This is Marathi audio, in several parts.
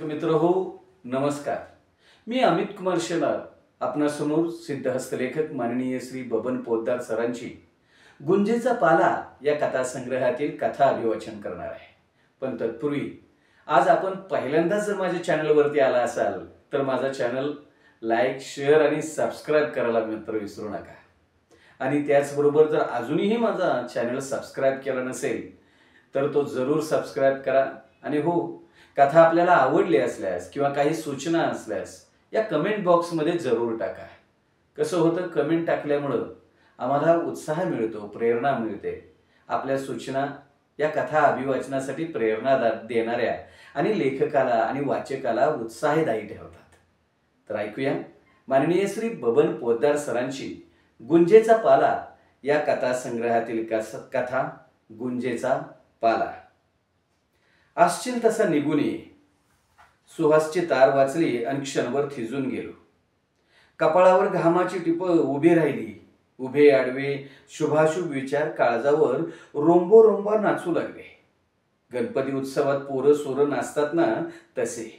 दर्शक मित्र हो, नमस्कार. मी अमित कुमार शेलार आपणासमोर सिद्धहस्त लेखक माननीय श्री बबन पोद्दार सरांची गुंजेचा पाला या कथासंग्रहातील कथा अभिवाचन करणार आहे. पण तत्पूर्वी आज आपण पहिल्यांदाच जर माझ्या चॅनलवरती आला असाल तर माझा चॅनल लाईक, शेअर आणि सबस्क्राईब करायला मित्र विसरू नका. आणि त्याचबरोबर जर अजूनही माझा चॅनल सबस्क्राईब केला नसेल तर तो जरूर सबस्क्राईब करा. आणि हो, कथा आपल्याला आवडली असल्यास किंवा काही सूचना असल्यास या कमेंट बॉक्समध्ये जरूर टाका. कसं होतं, कमेंट टाकल्यामुळं आम्हाला उत्साह मिळतो, प्रेरणा मिळते. आपल्या सूचना या कथा अभिवाचनासाठी प्रेरणा देणाऱ्या आणि लेखकाला आणि वाचकाला उत्साहदायी ठेवतात. तर ऐकूया माननीय श्री बबन पोद्दार सरांची गुंजेचा पाला या कथासंग्रहातील कथा गुंजेचा पाला. असशील तसा निघून ये. सुहासची तार वाचली आणि क्षणभर थिजून गेलो. कपाळावर घामाची टिप उभी राहिली. उभे आडवे शुभाशुभ विचार काळजावर रोंबो नाचू लागले. गणपती उत्सवात पोरं सोरं नाचतात ना, तसे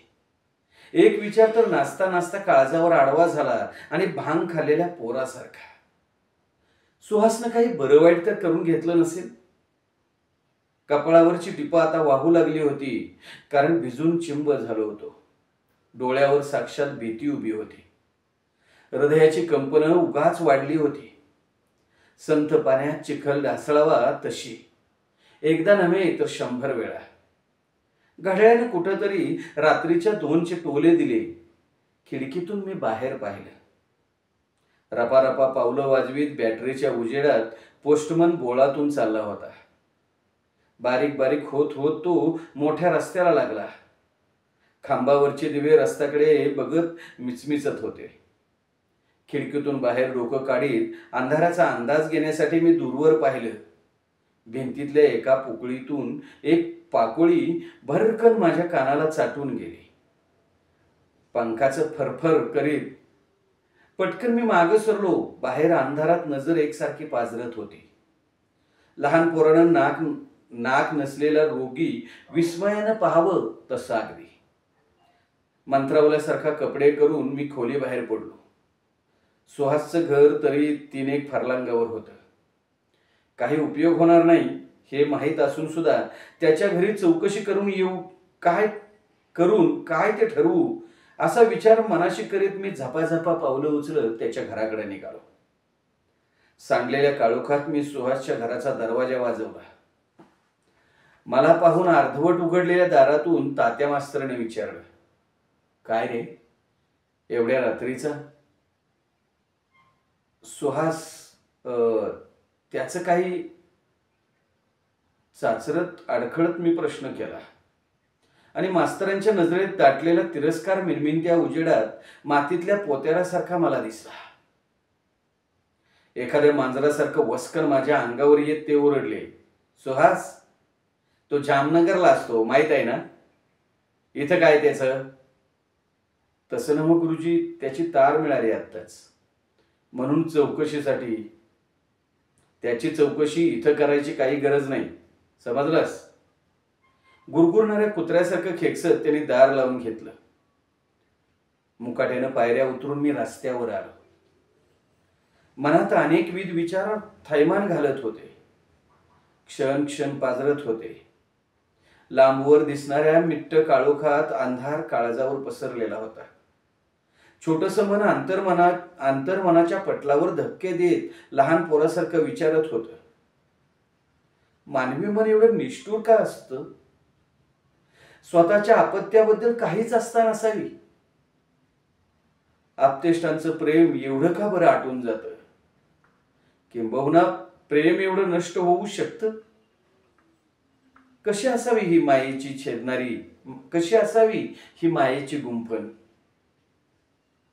एक विचार तर नाचता नाचता काळजावर आडवा झाला आणि भांग खाल्लेल्या पोरासारखा. सुहासनं काही बरं वाईट तर करून घेतलं नसेल. कपाळावरची टिपा आता वाहू लागली होती, कारण भिजून चिंब झालो होतो. डोळ्यावर साक्षात भीती उभी होती. हृदयाची कंपनं उगाच वाढली होती. संथ पाण्यात चिखल ढासळावा तशी, एकदा नव्हे तर 100 वेळा. घड्याळाने कुठंतरी रात्रीच्या 2चे टोले दिले. खिडकीतून मी बाहेर पाहिलं. रपारपा पावलं वाजवीत बॅटरीच्या उजेडात पोस्टमन बोळातून चालला होता. बारीक बारीक होत होत तो मोठ्या रस्त्याला लागला. खांबावरचे दिवे रस्त्याकडे बघत मिचमिचत होते. खिडकीतून बाहेर डोकं काढीत अंधाराचा अंदाज घेण्यासाठी मी दूरवर पाहिलं. भिंतीतल्या एका पोकळीतून एक पाकोळी भरकन माझ्या कानाला चाटून गेली. पंखाचं फरफर करीत पटकन मी मागे सरलो. बाहेर अंधारात नजर एकसारखी पाजरत होती. लहान पोरानं नाक नसलेला रोगी विस्मयानं पाहावं तसं अगदी. मंत्रावल्यासारखा कपडे करून मी खोली बाहेर पडलो. सुहासचं घर तरी 3-1 फरलांगावर होतं. काही उपयोग होणार नाही हे माहीत असून सुद्धा त्याच्या घरी चौकशी करून येऊ, काय ते ठरवू असा विचार मनाशी करीत मी झपाझपा पावलं उचलत त्याच्या घराकडे निघालो. सांडलेल्या काळोखात मी सुहासच्या घराचा दरवाजा वाजवला. मला पाहून अर्धवट उघडलेल्या दारातून तात्या मास्तराने विचारलं, काय रे, एवढ्या रात्रीचा? सुहास त्याचं काही चाचरत अडखळत मी प्रश्न केला. आणि मास्तरांच्या नजरेत दाटलेला तिरस्कार मिणमिणत्या उजेडात मातीतल्या पोत्यारासारखा मला दिसला. एखाद्या मांजरासारखं वस्कर माझ्या अंगावर येत ते ओरडले, सुहास, तो जामनगरला असतो, माहित आहे ना? इथं काय त्याचं? तसं ना मग गुरुजी, त्याची तार मिळाली आत्ताच, म्हणून चौकशीसाठी. त्याची चौकशी इथं करायची काही गरज नाही, समजलास? गुरगुरणाऱ्या कुत्र्यासारखं खेकसत त्यांनी दार लावून घेतलं. मुकाट्यानं पायऱ्या उतरून मी रस्त्यावर आलो. मनात अनेकविध विचार थैमान घालत होते. क्षण क्षण पाजरत होते. लांबवर दिसणाऱ्या मिट्ट काळोखात अंधार काळजावर पसरलेला होता. छोटंसं मन अंतर्मनाच्या पटलावर धक्के देत लहान पोरासारखं विचारत होतं, मानवी मन एवढं निष्ठुर का असतं? स्वतःच्या अपत्याबद्दल काहीच आस्था नसावी. आप्तेष्टांचं प्रेम एवढं का बरं आटून जातं? किंबहुना प्रेम एवढं नष्ट होऊ शकतं? कशी असावी ही मायेची छेदणारी, कशी असावी ही मायेची गुंफण?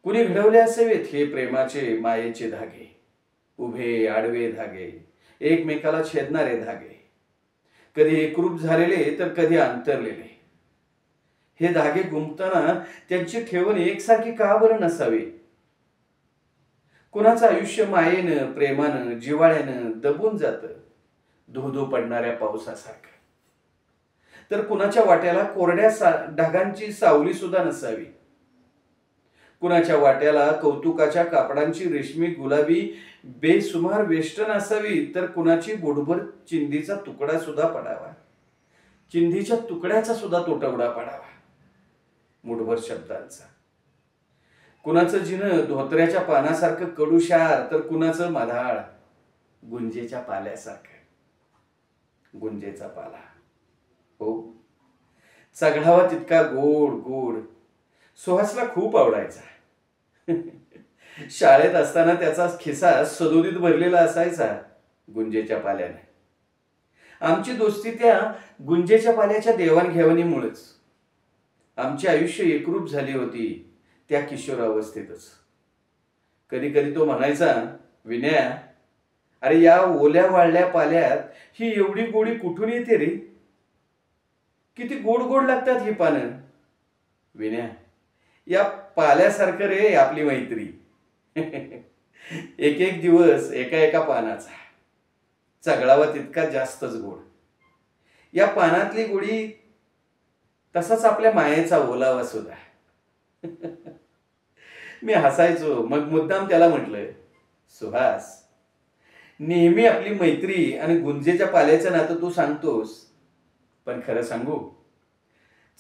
कुणी घडवले असावेत हे प्रेमाचे मायेचे धागे, उभे आडवे धागे, एकमेकाला छेदणारे धागे, कधी एकरूप झालेले तर कधी अंतरलेले. हे धागे गुंफताना त्यांची ठेवण एकसारखी का बरं नसावी? कुणाचं आयुष्य मायेनं, प्रेमानं, जिव्हाळ्यानं दबून जातं, धो धो पडणाऱ्या पावसासारखं. तर कुणाच्या वाट्याला कोरड्या ढगांची सावली सुद्धा नसावी. कुणाच्या वाट्याला कौतुकाच्या कापडांची रेशमी गुलाबी बेसुमार वेष्टन असावी, तर कुणाची बोटभर चिंधीचा तुकडा सुद्धा पडावा. चिंधीच्या तुकड्याचा सुद्धा तोटवडा पडावा मुठभर शब्दांचा. कुणाचं जिनं धोत्र्याच्या पानासारखं कडूशार, तर कुणाचं मधाळ गुंजेच्या पाल्यासारखं. गुंजेचा पाला हो, चघळावा तितका गोड गोड. सुहासला खूप आवडायचा. शाळेत असताना त्याचा खिसा सदोदीत भरलेला असायचा गुंजेच्या पाल्याने. आमची दोस्ती त्या गुंजेच्या पाल्याच्या देवाणघेवाणीमुळेच. आमचे आयुष्य एकरूप झाली होती त्या किशोरावस्थेतच. कधी कधी तो म्हणायचा, विनया, अरे या ओल्या वाळल्या पाल्यात ही एवढी गोडी कुठून येते रे? किती गोड गोड लागतात ही पानं. विनया, या पाल्यासारखं रे आपली मैत्री. एक एक दिवस एका एका पानाचा, चगळावा तितका जास्तच गोड. या पानातली गोडी तसाच आपल्या मायेचा ओलावा सुद्धा. मी हसायचो. मग मुद्दाम त्याला म्हटलं, सुहास, नेहमी आपली मैत्री आणि गुंजेच्या पाल्याचं नातं तू सांगतोस, पण खरं सांगू,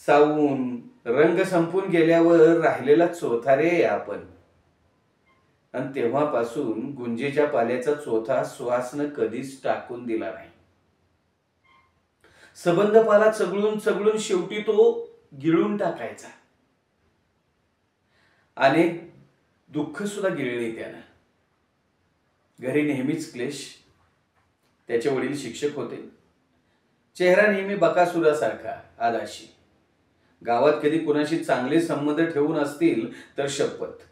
चावून रंग संपून गेल्यावर राहिलेला चोथा रे आपण. आणि तेव्हापासून गुंजेच्या पाल्याचा चोथा सुहासनं कधीच टाकून दिला नाही. सबंध पाला चगळून चगळून शेवटी तो गिळून टाकायचा. अनेक दुःख सुद्धा गिळले त्यानं. घरी नेहमीच क्लेश. त्याचे वडील शिक्षक होते. चेहरा नेहमी बकासुरासारखा आदाशी. गावात कधी कुणाशी चांगले संबंध ठेवून असतील तर शपथ.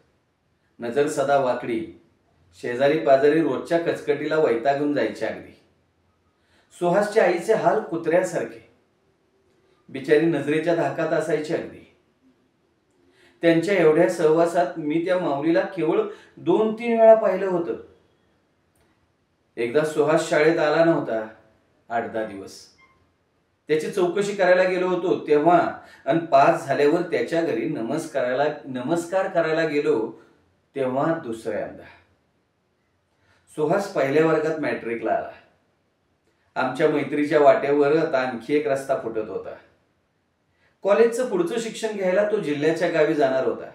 नजर सदा वाकडी. शेजारी पाजारी रोजच्या कचकटीला वैतागून जायचे अगदी. सुहासच्या आईचे हाल कुत्र्यासारखे. बिचारी नजरेच्या धाकात असायची अगदी. त्यांच्या एवढ्या सहवासात मी त्या माऊलीला केवळ 2-3 वेळा पाहिलं होतं. एकदा सुहास शाळेत आला नव्हता 8-10 दिवस. त्याची चौकशी करायला गेलो होतो तेव्हा, आणि पास झाल्यावर त्याच्या घरी नमस्कार करायला गेलो तेव्हा दुसऱ्यांदा. सुहास पहिल्या वर्गात मॅट्रिकला आला. आमच्या मैत्रीच्या वाट्यावर आता आणखी एक रस्ता फुटत होता. कॉलेजचं पुढचं शिक्षण घ्यायला तो जिल्ह्याच्या गावी जाणार होता.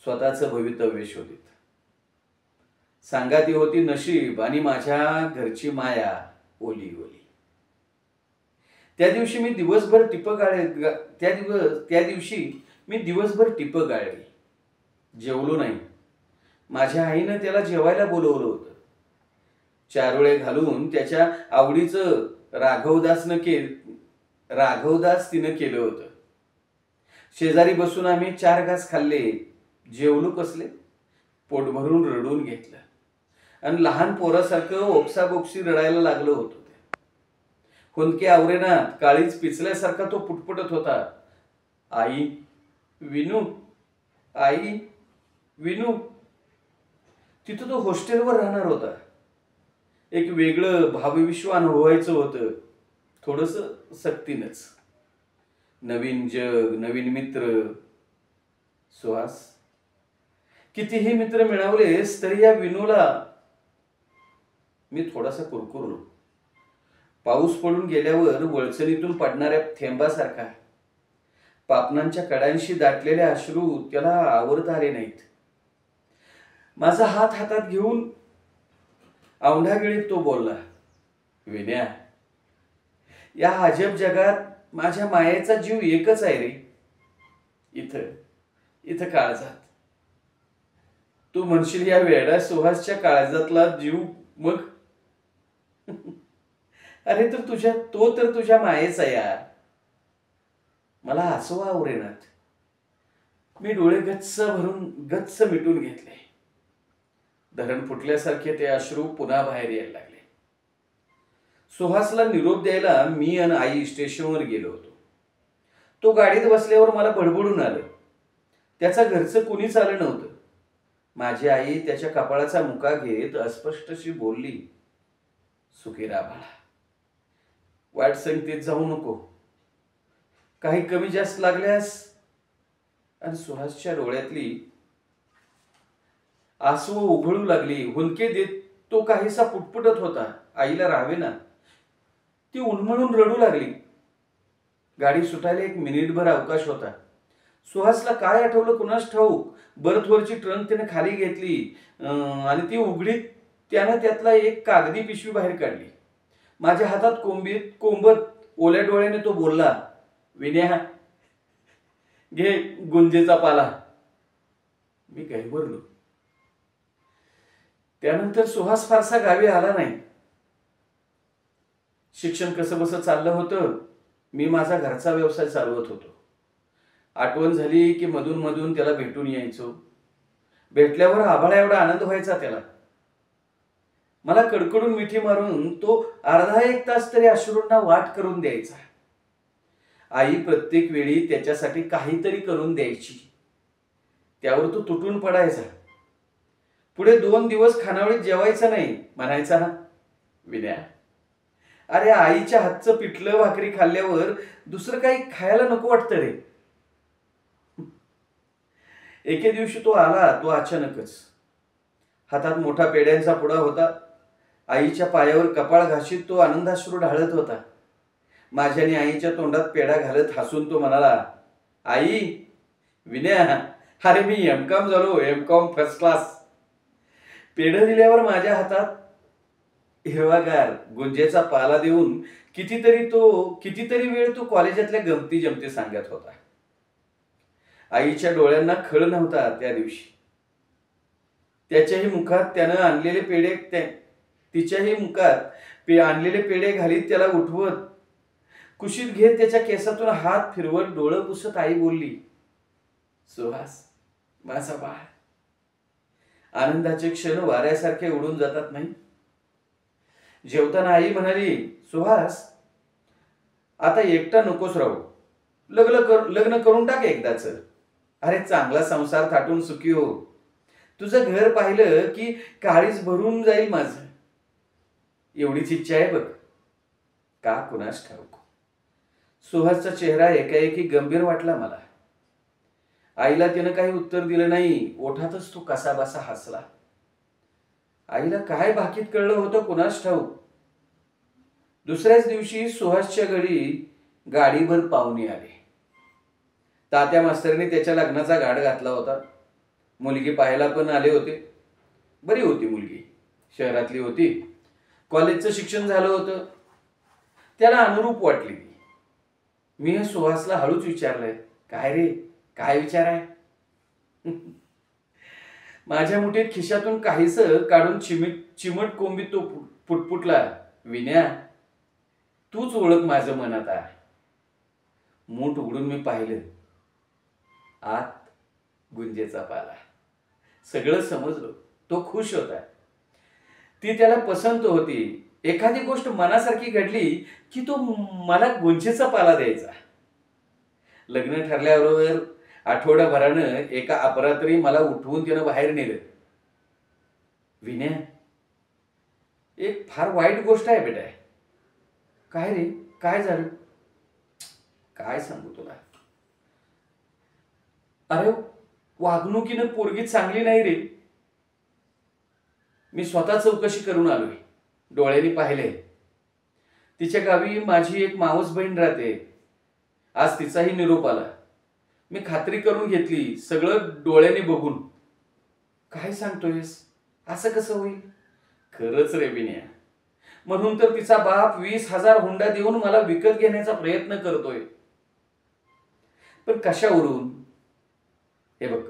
स्वतःचं भवितव्य शोधित. सांगाती होती नशीब आणि माझ्या घरची माया ओली ओली. त्या दिवशी मी दिवसभर टिपं गाळली. जेवलो नाही. माझ्या आईनं त्याला जेवायला बोलवलं होतं. चारोळे घालून त्याच्या आवडीचं राघवदास तिनं केलं होतं. शेजारी बसून आम्ही 4 घास खाल्ले. जेवलो कसले, पोट भरून रडून घेतलं आणि लहान पोरासारखं ओक्साबोक्सी रडायला लागलो होतो. हुंदके आवरेनात काळीच पिचल्यासारखा तो पुटपुटत होता, आई विनू, आई विनू. तिथं तो हॉस्टेलवर राहणार होता. एक वेगळं भावविश्व अनुभवायचं होतं, थोडंसं सक्तीनंच. नवीन जग, नवीन मित्र. सुहास, कितीही मित्र मिळवलेस तरी या विनूला मी थोडासा कुरकुरलो. पाऊस पडून गेल्यावर वळसणीतून पडणाऱ्या थेंबासारखा. पापणांच्या कडांशी दाटलेले अश्रू त्याला आवरता आले नाहीत. माझा हात हातात घेऊन औंढागिळीत तो बोलला, विनया, या अजब जगात माझ्या मायेचा जीव एकच आहे रे. इथं काळजात. तू म्हणशील या वेडा सुहासच्या काळजातला जीव मग. अरे तो तर तुझ्या मायेचा यार. मला हसू आवरेनात. मी डोळे गच्च मिटून घेतले. धरण फुटल्यासारखे ते अश्रू पुन्हा बाहेर यायला लागले. सुहासला निरोप द्यायला मी आणि आई स्टेशनवर गेलो होतो. तो गाडीत बसल्यावर मला बडबडून आलं. त्याचा घरचं कुणीच आलं नव्हतं. माझी आई त्याच्या कपाळाचा मुका घेत अस्पष्टशी बोलली, सुखी राहा बाळा, वाट संगतीत जाऊ नको. काही कमी जास्त लागल्यास. आणि सुहासच्या डोळ्यातली आसू उघळू लागली. हुंदके देत तो काहीसा पुटपुटत होता. आईला राहावे ना. ती उन्मळून रडू लागली. गाडी सुटायला 1 मिनिटभर अवकाश होता. सुहासला काय आठवलं कुणास ठाऊक. बर्थवरची ट्रंक त्याने खाली घेतली आणि ती उघडीत त्यानं त्यातला एक कागदी पिशवी बाहेर काढली. माझ्या हातात कोंबत ओल्या डोळ्याने तो बोलला, विन्या, घे गुंजेचा पाला. मी काही बोललो. त्यानंतर सुहास फारसा गावी आला नाही. शिक्षण कसं बसं चाललं होतं. मी माझा घरचा व्यवसाय चालवत होतो. आठवण झाली की मधून मधून त्याला भेटून यायचो. भेटल्यावर आभाळा एवढा आनंद व्हायचा त्याला. मला कडकडून मिठी मारून तो अर्धा 1 तास तरी अश्रूंना वाट करून द्यायचा. आई प्रत्येक वेळी त्याच्यासाठी काहीतरी करून द्यायची. त्यावर तो तुटून पडायचा. पुढे 2 दिवस खानावळीत जेवायचा नाही. म्हणायचा, विन्या, अरे आईच्या हातचं पिठलं भाकरी खाल्ल्यावर दुसरं काही खायला नको वाटतं रे. एके दिवशी तो आला. तो अचानकच. हातात मोठा पेढ्यांचा पुडा होता. आईच्या पायावर कपाळ घाशीत तो आनंदाश्रू ढाळत होता. माझ्या आणि आईच्या तोंडात पेढा घालत हसून तो म्हणाला, आई, विन्या, अरे मी M.Com झालो. M.Com first class. पेढं दिल्यावर माझ्या हातात हिरवागार गुंजेचा पाला देऊन कितीतरी वेळ तो कॉलेजातल्या गमती जमती सांगत होता. आईच्या डोळ्यांना खळ नव्हता त्या दिवशी. त्याच्याही मुखात त्यानं आणलेले पेढे तिच्याही मुखात आणलेले पेढे घालीत त्याला उठवत, कुशीत घेत त्याच्या केसातून हात फिरवत डोळं पुसत आई बोलली, सुहास, माझा बाळ. आनंदाचे क्षण वाऱ्यासारखे उडून जातात नाही. जेवताना आई म्हणाली, सुहास, आता एकटा नकोस राहू. लग्न करून टाक एकदाच. अरे चांगला संसार थाटून सुखी हो. तुझं घर पाहिलं की काळीज भरून जाईल माझं. एवढीच इच्छा आहे बघ. का कुणास ठाऊक. सुहासचा चेहरा एकाएकी गंभीर वाटला मला. आईला तिनं काही उत्तर दिलं नाही. ओठातच तो कसाबसा हसला. आईला काय बाकीत कळलं होतं कुणास ठाऊक. दुसऱ्याच दिवशी सुहासच्या घरी गाडीभर पाहुणे आले. तात्या मास्तरने त्याच्या लग्नाचा घाट घातला होता. मुलगी पाहायला पण आले होते. बरी होती मुलगी. शहरातली होती. कॉलेजचं शिक्षण झालं होतं. त्याला अनुरूप वाटली. मी सुहासला हळूच विचारलंय, काय रे, काय विचार आहे. माझ्या मुठीत खिशातून काहीसं काढून चिमट कोंबीत तो पुटपुटला, विन्या, तूच ओळख माझं मन आता. मूठ उघडून मी पाहिलं. आत गुंजेचा पाला. सगळं समजलं. तो खुश होता. ती त्याला पसंत होती. एखादी गोष्ट मनासारखी घडली की तो मला गुंजेचा पाला द्यायचा. लग्न ठरल्याबरोबर आठवड्याभरानं एका अपरात्री मला उठवून त्यानं बाहेर नेलं. विन्या, एक फार वाईट गोष्ट आहे बेटा. काय रे, काय झालं. काय सांगू तुला. अरे वागणुकीनं पोरगी चांगली नाही रे. मी स्वतः चौकशी करून आलोय. डोळ्यांनी पाहिले. तिच्या गावी माझी एक मावस बहीण राहते. आज तिचाही निरोप आला. मी खात्री करून घेतली, सगळं डोळ्यांनी बघून. काय सांगतोयस, असं कसं होईल. खरंच रे विन्या. म्हणून तर तिचा बाप 20,000 हुंडा देऊन मला विकत घेण्याचा प्रयत्न करतोय. पण कशावरून. हे बघ,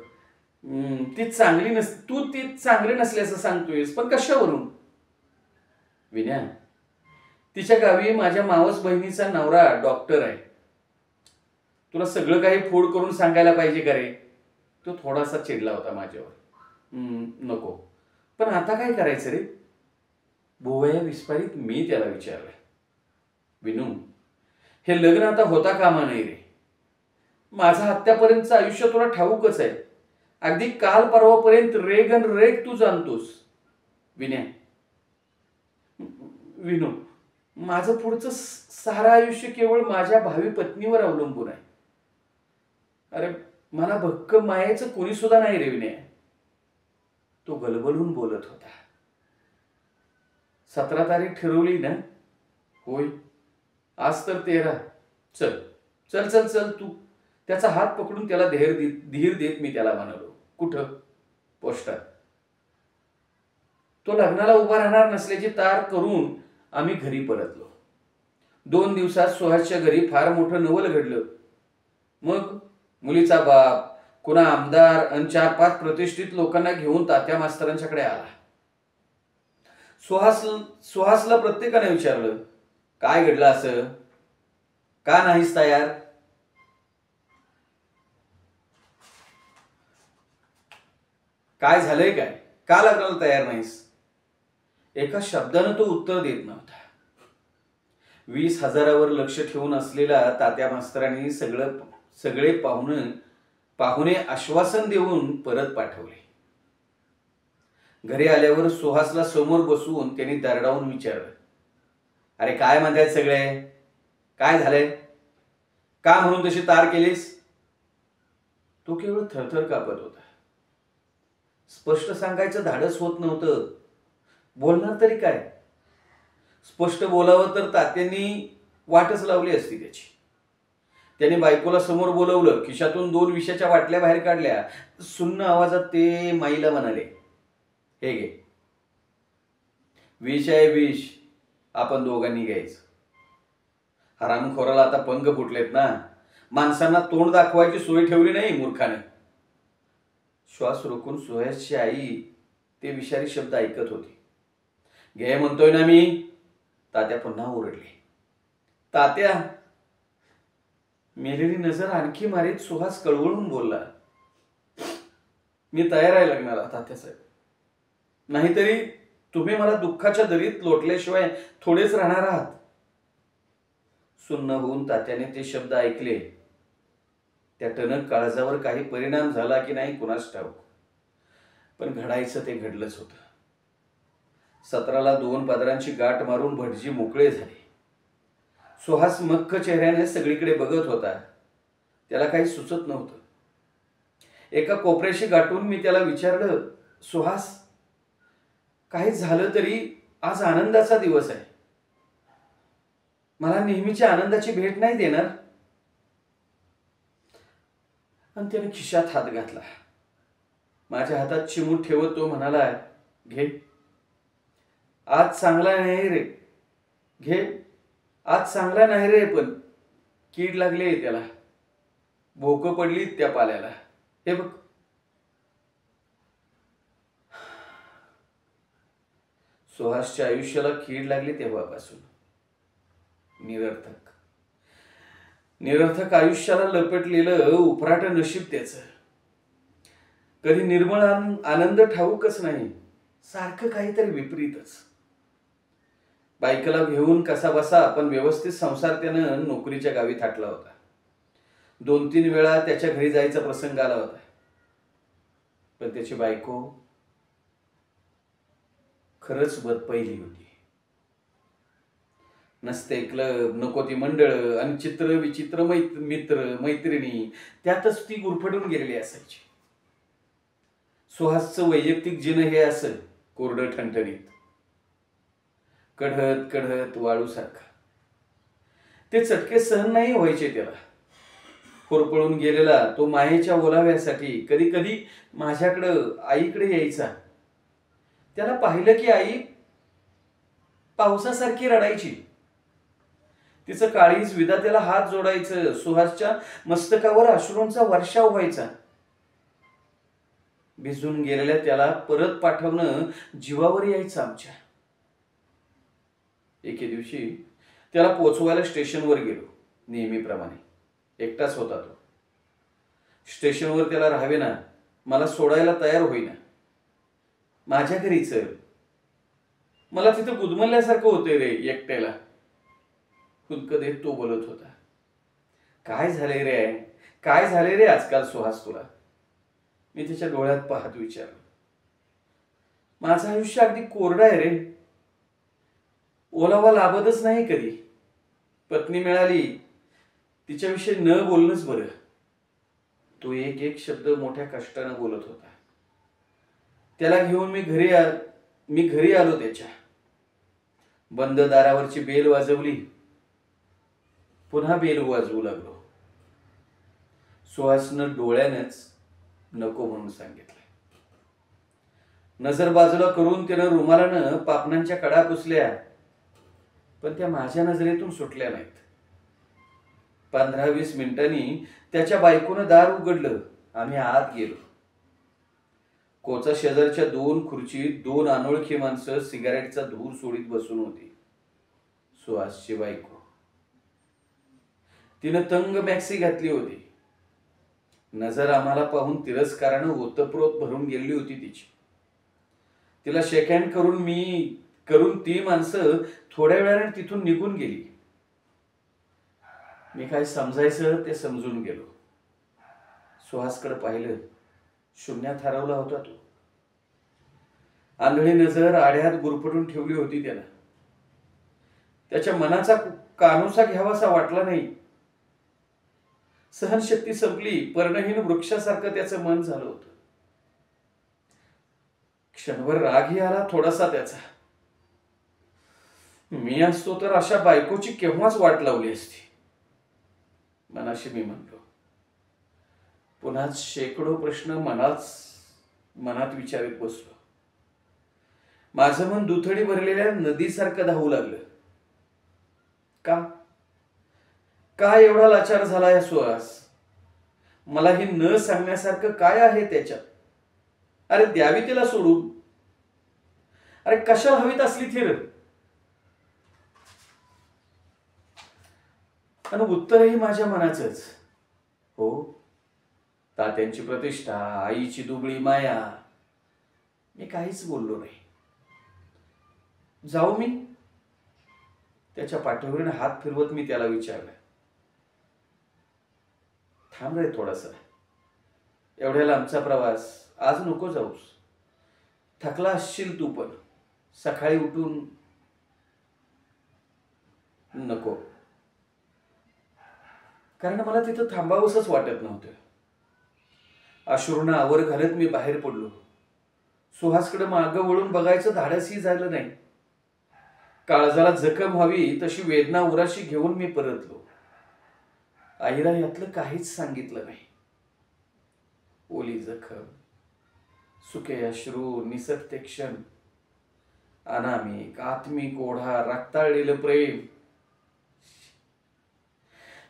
ती चांगली नसल्याचं सांगतोयस, पण कशावरून. विन्या, तिच्या गावी माझ्या मावस बहिणीचा नवरा डॉक्टर आहे. तुला सगळं काही फोड करून सांगायला पाहिजे का रे. तो थोडासा चिडला होता माझ्यावर. नको, पण आता काय करायचं रे. भोवया विस्फारित मी त्याला विचारलंय. विनू, हे लग्न आता होता कामा नाही रे. माझं आत्तापर्यंतचं आयुष्य तुला ठाऊकच आहे. अगदी काल परवापर्यंत रेग तू जाणतोस. विनू, माझं पुढचं सारं आयुष्य केवळ माझ्या भावी पत्नीवर अवलंबून आहे. अरे मला भक्कम मायेचं कोणी सुद्धा नाही रे विनय. तो गलबलून बोलत होता. 17 तारीख ठरवली ना? होय. आज तर 13. चल चल चल चल तू. त्याचा हात पकडून त्याला धीर देत मी त्याला म्हणालो. कुठं? पोस्टात. तो लग्नाला उभा राहणार नसल्याची तार करून आम्ही घरी परतलो. 2 दिवसात सुहासच्या घरी फार मोठं नवल घडलं. मग मुलीचा बाप कुणा आमदार आणि 4-5 प्रतिष्ठित लोकांना घेऊन तात्या मास्तरांच्याकडे आला. सुहासला प्रत्येकाने विचारलं, काय घडलं असं? का नाहीस तयार? काय झालंय काय? का लग्नाला तयार नाहीस? एका शब्दानं तो उत्तर देत नव्हता. 20,000वर लक्ष ठेवून असलेल्या तात्या मास्तरांनी सगळे पाहुणे आश्वासन देऊन परत पाठवले. घरी आल्यावर सुहासला समोर बसवून त्यांनी दरडावून विचारलं, अरे काय म्हणतायत सगळे? काय झालंय? का म्हणून तशी तार केलीस? तो केवळ थरथर कापत होता. स्पष्ट सांगायचं धाडस होत नव्हतं. बोलणार तरी काय? स्पष्ट बोलावं तर तात्यांनी वाटच लावली असती त्याची. त्याने बायकोला समोर बोलवलं. खिशातून 2 विषाच्या बाटल्या बाहेर काढल्या. सुन्न आवाजात ते माईला म्हणाले, हे घे, विष आहे विष, आपण दोघांनी घ्यायचं. हरामखोराला आता पंख फुटलेत ना. माणसांना तोंड दाखवायची सोय ठेवली नाही मूर्खाने. श्वास रोखून सुहासची आई ते विषारी शब्द ऐकत होती. घे म्हणतोय ना मी. तात्या पुन्हा ओरडले. तात्या. मेलेली नजर आणखी मारीत सुहास कळवळून बोलला, मी तयार आहे लग्नाला तात्यासाहेब. नाहीतरी तुम्ही मला दुःखाच्या दरीत लोटल्याशिवाय थोडेच राहणार आहात. सुन्न होऊन तात्याने ते शब्द ऐकले. त्या टणक काळजावर काही परिणाम झाला की नाही कुणास ठाऊक, पण घडायचं ते घडलंच होतं. 17ला 2 पदरांची गाठ मारून भटजी मोकळे झाले. सुहास मख्ख चेहऱ्याने सगळीकडे बघत होता. त्याला काही सुचत नव्हतं. एका कोपऱ्याशी गाठून मी त्याला विचारलं, सुहास, काही झालं तरी आज आनंदाचा दिवस आहे. मला नेहमीची आनंदाची भेट नाही देणार? आणि त्याने खिशात हात घातला. माझ्या हातात चिमूट ठेवत तो म्हणाला, घे, आज चांगला नाही रे. घे, आज चांगला नाही रे, पण कीड लागली त्याला. भोकं पडली त्या पाल्याला. हे बघ. सुहासच्या आयुष्याला कीड लागली तेव्हापासून. निरर्थक आयुष्याला लपेटलेलं उपराट नशीब त्याचं. कधी निर्मळ आनंद ठाऊकच नाही. सारखं काहीतरी विपरीतच. बायकोला घेऊन कसा बसा पण व्यवस्थित संसार त्यानं नोकरीच्या गावी थाटला होता. 2-3 वेळा त्याच्या घरी जायचा प्रसंग आला होता. पण त्याची बायको खरंच बदपहिली होती. नसते क्लब, नको ती मंडळ आणि चित्र विचित्र मित्र मैत्रिणी, त्यातच ती गुरफटून गेलेली असायची. सुहासचं वैयक्तिक जीवन हे असं कोरडं ठणठणीत, कढत कढत वाळूसारखा. ते चटके सहन नाही व्हायचे त्याला. होरपळून गेलेला तो मायेच्या ओलाव्यासाठी कधी कधी माझ्याकडं आईकडे यायचा. त्याला पाहिलं की आई पावसासारखी रडायची. तिचं काळीज विधात्याला हात जोडायचं. सुहासच्या मस्तकावर अश्रूंचा वर्षाव व्हायचा. भिजून गेलेल्या त्याला परत पाठवणं जीवावर यायचं आमच्या. एके दिवशी त्याला पोचवायला स्टेशनवर गेलो. नेहमीप्रमाणे एकटाच होता तो. स्टेशनवर त्याला राहावे ना, मला सोडायला तयार होईना. माझ्या घरी चल. मला तिथं गुदमरल्यासारखं होते रे एकट्याला. खुदक देत तो बोलत होता. काय झाले रे, काय झाले रे आजकाल सुहास तुला? मी त्याच्या डोळ्यात पाहत विचारलं. माझं आयुष्य अगदी कोरडं आहे रे. ओलावा लाभतच नाही कधी. पत्नी मिळाली तिच्याविषयी न बोलणंच बरं. तो एक एक शब्द मोठ्या कष्टानं बोलत होता. त्याला घेऊन मी घरी आलो. त्याच्या बंद दारावरची बेल वाजवली. पुन्हा बेल वाजवू लागलो. सुहासनं डोळ्यानंच नको म्हणून सांगितलं. नजर बाजूला करून त्यानं रुमालानं पापणांच्या कडा पुसल्या, पण त्या माझ्या नजरेतून सुटल्या नाहीत. 15-20 मिनिटांनी त्याच्या बायकोनं दार उघडलं. आम्ही आत गेलो. कोचा शेजारच्या 2 खुर्चीत 2 अनोळखी माणसं सिगारेटचा धूर सोडीत बसून होती. सुहासची बायको. तिनं तंग मॅक्सी घातली होती. नजर आम्हाला पाहून तिरस्कारानं ओतप्रोत भरून गेली होती तिची. तिला शेकहँड करून ती माणसं थोड्या वेळाने तिथून निघून गेली. मी काय समजायचं ते समजून गेलो. सुहासकडे पाहिलं. शून्यात हरवला होता तो. आंधळी नजर आड्यात गुरफटून ठेवली होती त्यानं. त्याच्या मनाचा कानोसा घ्यावासा वाटला नाही. सहनशक्ती संपली. पर्णहीन वृक्षासारखं त्याचं मन झालं होतं. क्षणभर रागही आला थोडासा त्याचा. मी असतो तर अशा बायकोची केव्हाच वाट लावली असती, मनाशी मी म्हणलो. पुन्हा शेकडो प्रश्न मनात विचारित बसलो. माझं मन दुथडी भरलेल्या नदीसारखं धावू लागलं. का एवढा लाचार झाला या सुहास? मला हे न सांगण्यासारखं काय आहे त्याच्यात? अरे द्यावी तिला सोडून. अरे कशाला हवीत असली थिर? आणि उत्तरही माझ्या मनाचंच. हो, तात्यांची प्रतिष्ठा, आईची दुबळी माया. मी काहीच बोललो नाही. जाऊ मी? त्याच्या पाठीवरून हात फिरवत मी त्याला विचारलं. थांब रे थोडासा. एवढ्या लांबचा प्रवास आज नको जाऊस. थकला असशील तू पण. सकाळी उठून. नको. कारण मला तिथं थांबावंसच वाटत नव्हतं. अश्रूंना आवर घालत मी बाहेर पडलो. सुहासकडे मागं वळून बघायचं धाडसही झालं नाही. काळजाला जखम व्हावी तशी वेदना उराशी घेऊन मी परतलो. आईला यातलं काहीच सांगितलं नाही. ओली जखम, सुके अश्रू, निसटते क्षण, अनामिक आत्मिक ओढा, रक्ताळलेलं प्रेम,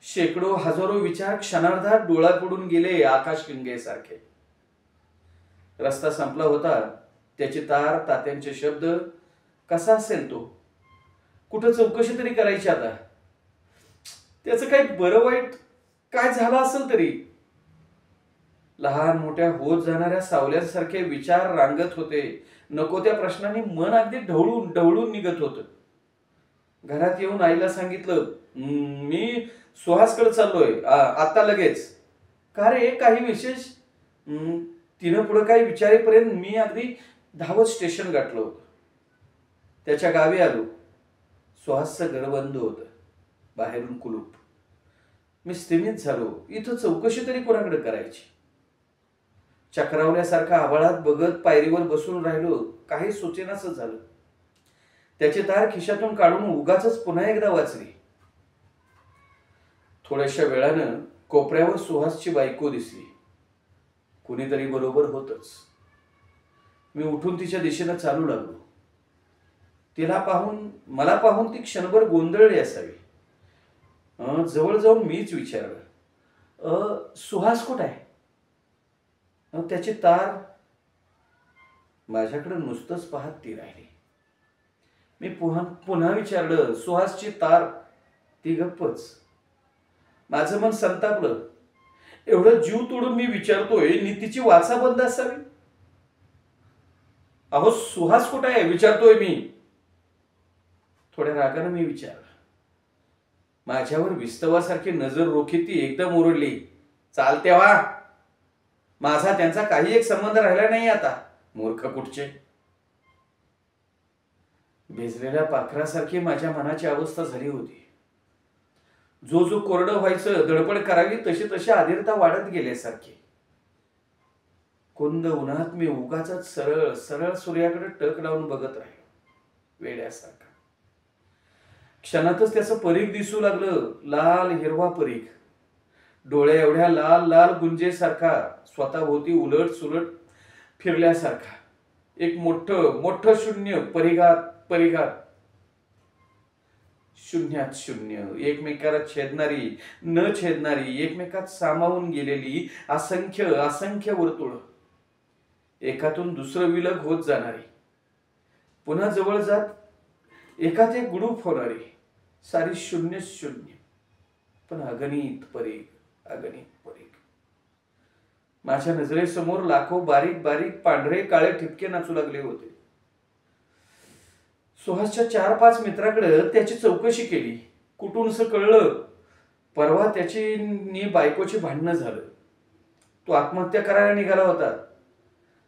शेकडो हजारो विचार क्षणार्धात डोळ्यापुढून गेले आकाशगंगेसारखे. रस्ता संपला होता. त्याची तार, तात्यांचे शब्द. कसा असेल तो? कुठं चौकशी तरी करायची आता. त्याचं काही बरं वाईट काय झालं असेल तरी. लहान मोठ्या होत जाणाऱ्या सावल्यांसारखे विचार रांगत होते. नको त्या प्रश्नांनी मन अगदी ढवळून निघत होतं. घरात येऊन आईला सांगितलं, मी सुहासकडे चाललोय आता लगेच. का रे, काही विशेष? तिनं पुढे काही विचारेपर्यंत मी अगदी धावत स्टेशन गाठलो होतो. त्याच्या गावी आलो. सुहासचं घर बंद होतं. बाहेरून कुलूप. मी स्थिमित झालो. इथं चौकशी तरी कोणाकडे करायची? चक्रावल्यासारखा आभाळात बघत पायरीवर बसून राहिलो. काही सुचेनासं झालं. त्याची तार खिशातून काढून उगाचच पुन्हा एकदा वाचली. थोड्याशा वेळानं कोपऱ्यावर सुहासची बायको दिसली. कुणीतरी बरोबर होतच. मी उठून तिच्या दिशेनं चालू लागलो. मला पाहून ती क्षणभर गोंधळली असावी. जवळ जाऊन मीच विचारलं, सुहास कुठं आहे? त्याची तार माझ्याकडे नुसतंच पाहत ती राहिली. मी पुन्हा विचारलं, सुहासची तार? ती गप्पच. माझं मन संतापलं. एवढं जीव तोडून मी विचारतोय, नीतीची वाचा बंद असावी. अहो, सुहास कुठं आहे विचारतोय मी. थोड्या रागानं मी विचारलं. माझ्यावर विस्तवासारखी नजर रोखीत ती एकदम ओरडली, चालते वा. माझा त्यांचा काही एक संबंध राहिला नाही आता. मूर्ख कुठचे. भिजलेल्या पाखरासारखी माझ्या मनाची अवस्था झाली होती. जो जो कोरडं व्हायचं, धडपड करावी तशी तशी आधीरता वाढत गेल्यासारखी. कुंद उन्हात मी उगाच सरळ सरळ सूर्याकडे टक लावून बघत राहिलो, वेड्यासारखा. क्षणातच त्याचं परीघ दिसू लागलं, लाल हिरवा परीघ. डोळ्या एवढ्या लाल लाल गुंजेसारखा, स्वतःभोवती उलट सुलट फिरल्यासारखा. एक मोठं मोठं शून्य परिघात परिघात, शून्यात शून्य, एकमेकाला छेदणारी न छेदणारी, एकमेकात सामावून गेलेली असंख्य असंख्य वर्तुळ, एकातून दुसरं विलग होत जाणारी, पुन्हा जवळ जात एकात एक गुडूप होणारी, सारी शून्य शून्य, पण अगणित परीघ, अगणित परीघ. माझ्या नजरेसमोर लाखो बारीक बारीक पांढरे काळे ठिपके नाचू लागले होते. सुहासच्या 4-5 मित्राकडे त्याची चौकशी केली. कुठूनच कळलं, परवा त्याची नी बायकोची भांडणं झालं. तो आत्महत्या करायला निघाला होता.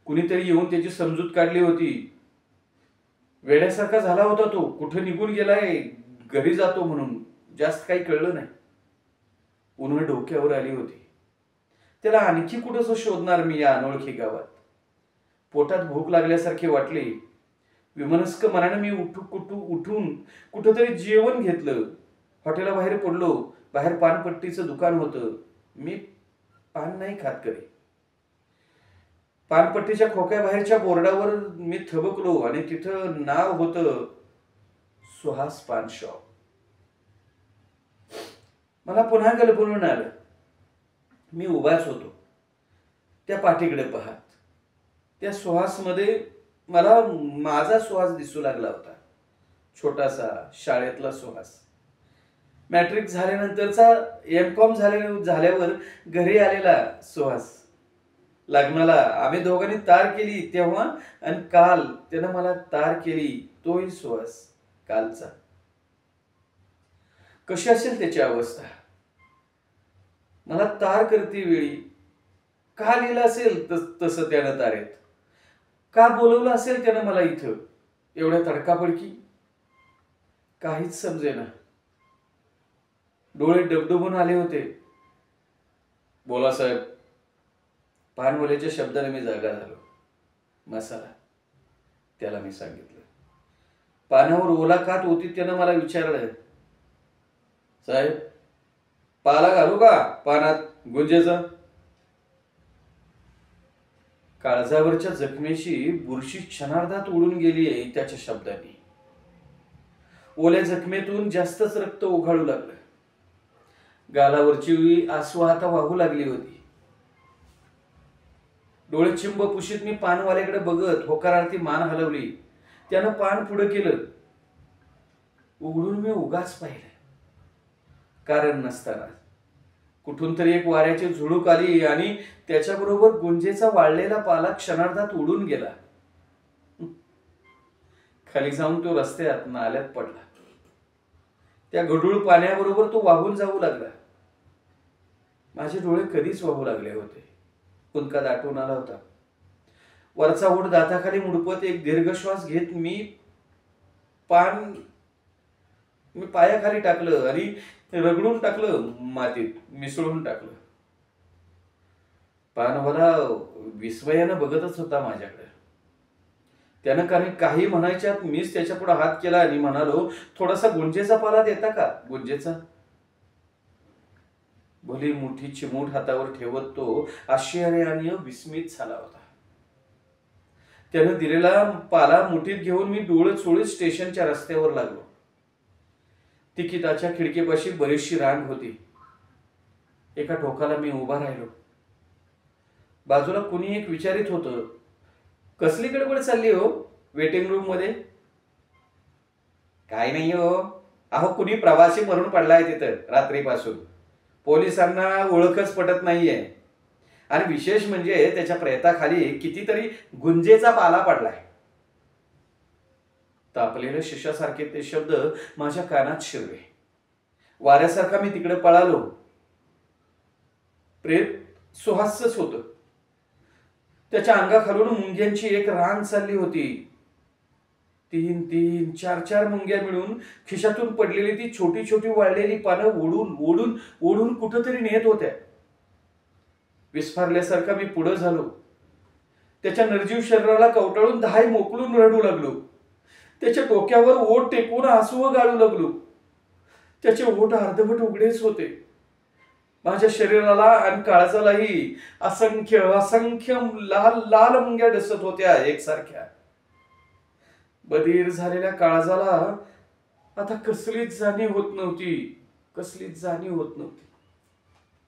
कुणीतरी येऊन त्याची समजूत काढली होती. वेड्यासारखा झाला होता तो. कुठं निघून गेलाय, घरी जातो म्हणून. जास्त काही कळलं नाही. उन्ह डोक्यावर आली होती. त्याला आणखी कुठंच शोधणार मी या अनोळखी गावात. पोटात भूक लागल्यासारखी वाटली. विमनस्क मनाने मी उठून कुठंतरी जेवण घेतलं. हॉटेलाबाहेर पडलो. बाहेर पानपट्टीचं दुकान होतं. मी पान नाही खात कधी. पानपट्टीच्या खोक्याबाहेरच्या बोर्डावर मी थबकलो आणि तिथं नाव होतं सुहास पान शॉप. मला पुन्हा कल्पना आलं. मी उभाच होतो त्या पाठीकडे पाहत. त्या सुहासमध्ये मला माझा सुहास दिसू लागला होता. छोटासा शाळेतला सुहास. मॅट्रिक झाल्यानंतरचा M.Com झाल्यावर घरी आलेला सुहास. लग्नाला आम्ही दोघांनी तार केली तेव्हा, आणि काल त्यानं मला तार केली तोही सुहास कालचा. कशी असेल त्याची अवस्था. मला तार करते वेळी का लिहिलं असेल तसं त्यानं तारेत. का बोलवलं असेल त्यानं मला इथं एवढ्या तडकाफडकी. काहीच समजेना. डोळे डबडबून आले होते. बोला साहेब. पानवल्याच्या शब्दाने मी जागा झालो. मसाला, त्याला मी सांगितलं. पानावर ओला कात होती. त्यानं मला विचारलं, साहेब पाला घालू का पानात गुंजेचा. काळजावरच्या जखमेशी बुरशी क्षणार्धात उडून गेली आहे त्याच्या शब्दांनी. ओल्या जखमेतून जास्तच रक्त ओघाळू लागलं. गालावरची आसू आता वाहू लागली होती. डोळे चिंब पुशीत मी पानवाल्याकडे बघत होकारार्थी मान हलवली. त्यानं पान पुढे केलं. उघडून मी उगाच पाहिलं. कारण नसताना कुठून तरी एक वाऱ्याची झुळूक आली आणि त्याच्याबरोबर गुंजेचा वाळलेला पाला क्षणार्धात उडून गेला. खाली जाऊन तो रस्त्यात नाल्यात पडला. त्या गढूळ पाण्याबरोबर तो वाहून जाऊ लागला. माझे डोळे कधीच वाहू लागले होते. कुंदका दाटून आला होता. वरचा ओठ दाताखाली मुडपत एक दीर्घ श्वास घेत मी पायाखाली टाकलं आणि रगडून टाकलं, मातीत मिसळून टाकलं. पानवाला विस्मयानं बघतच होता माझ्याकडे. त्यानं काही म्हणायच्यात मीच त्याच्या पुढे हात केला आणि म्हणालो, थोडासा गुंजेचा पाला देता का. गुंजेचा. भली मोठी चिमूट हातावर ठेवत तो आश्चर्याने विस्मित झाला होता. त्यानं दिलेला पाला मुठीत घेऊन मी डोळे चोळीत स्टेशनच्या रस्त्यावर लागलो. तिकिटाच्या खिडकीपाशी बरीचशी रांग होती. एका टोकाला मी उभा राहिलो. बाजूला कुणी एक विचारित होतं, कसली गडबड चालली हो वेटिंग रूम मध्ये. काय नाही हो, अहो कुणी प्रवासी मरून पडलाय तिथं रात्रीपासून. पोलिसांना ओळखच पटत नाहीये. आणि विशेष म्हणजे त्याच्या प्रेताखाली कितीतरी गुंजेचा पाला पडलाय. तापलेल्या शिशासारखे ते शब्द माझ्या कानात शिरले. वाऱ्यासारखा मी तिकडे पळालो. प्रेत सुहासच होतं. त्याच्या अंगाखालून मुंग्यांची एक रांग चालली होती. तीन तीन चार चार मुंग्या मिळून खिशातून पडलेली ती छोटी छोटी वाळलेली पानं ओढून ओढून ओढून कुठंतरी नेत होत्या. विस्फारल्यासारखा मी पुढं झालो. त्याच्या निर्जीव शरीराला कवटाळून धाय मोकलून रडू लागलो. त्याच्या डोक्यावर ओठ टेकून आसू गाळू लागलो. त्याचे ओठ अर्धवट उघडेच होते. माझ्या शरीराला आणि काळजालाही असंख्य असंख्य लाल लाल मुंग्या डसत होत्या एकसारख्या. बधीर झालेल्या काळजाला आता कसलीच जाणीव होत नव्हती, कसलीच जाणीव होत नव्हती.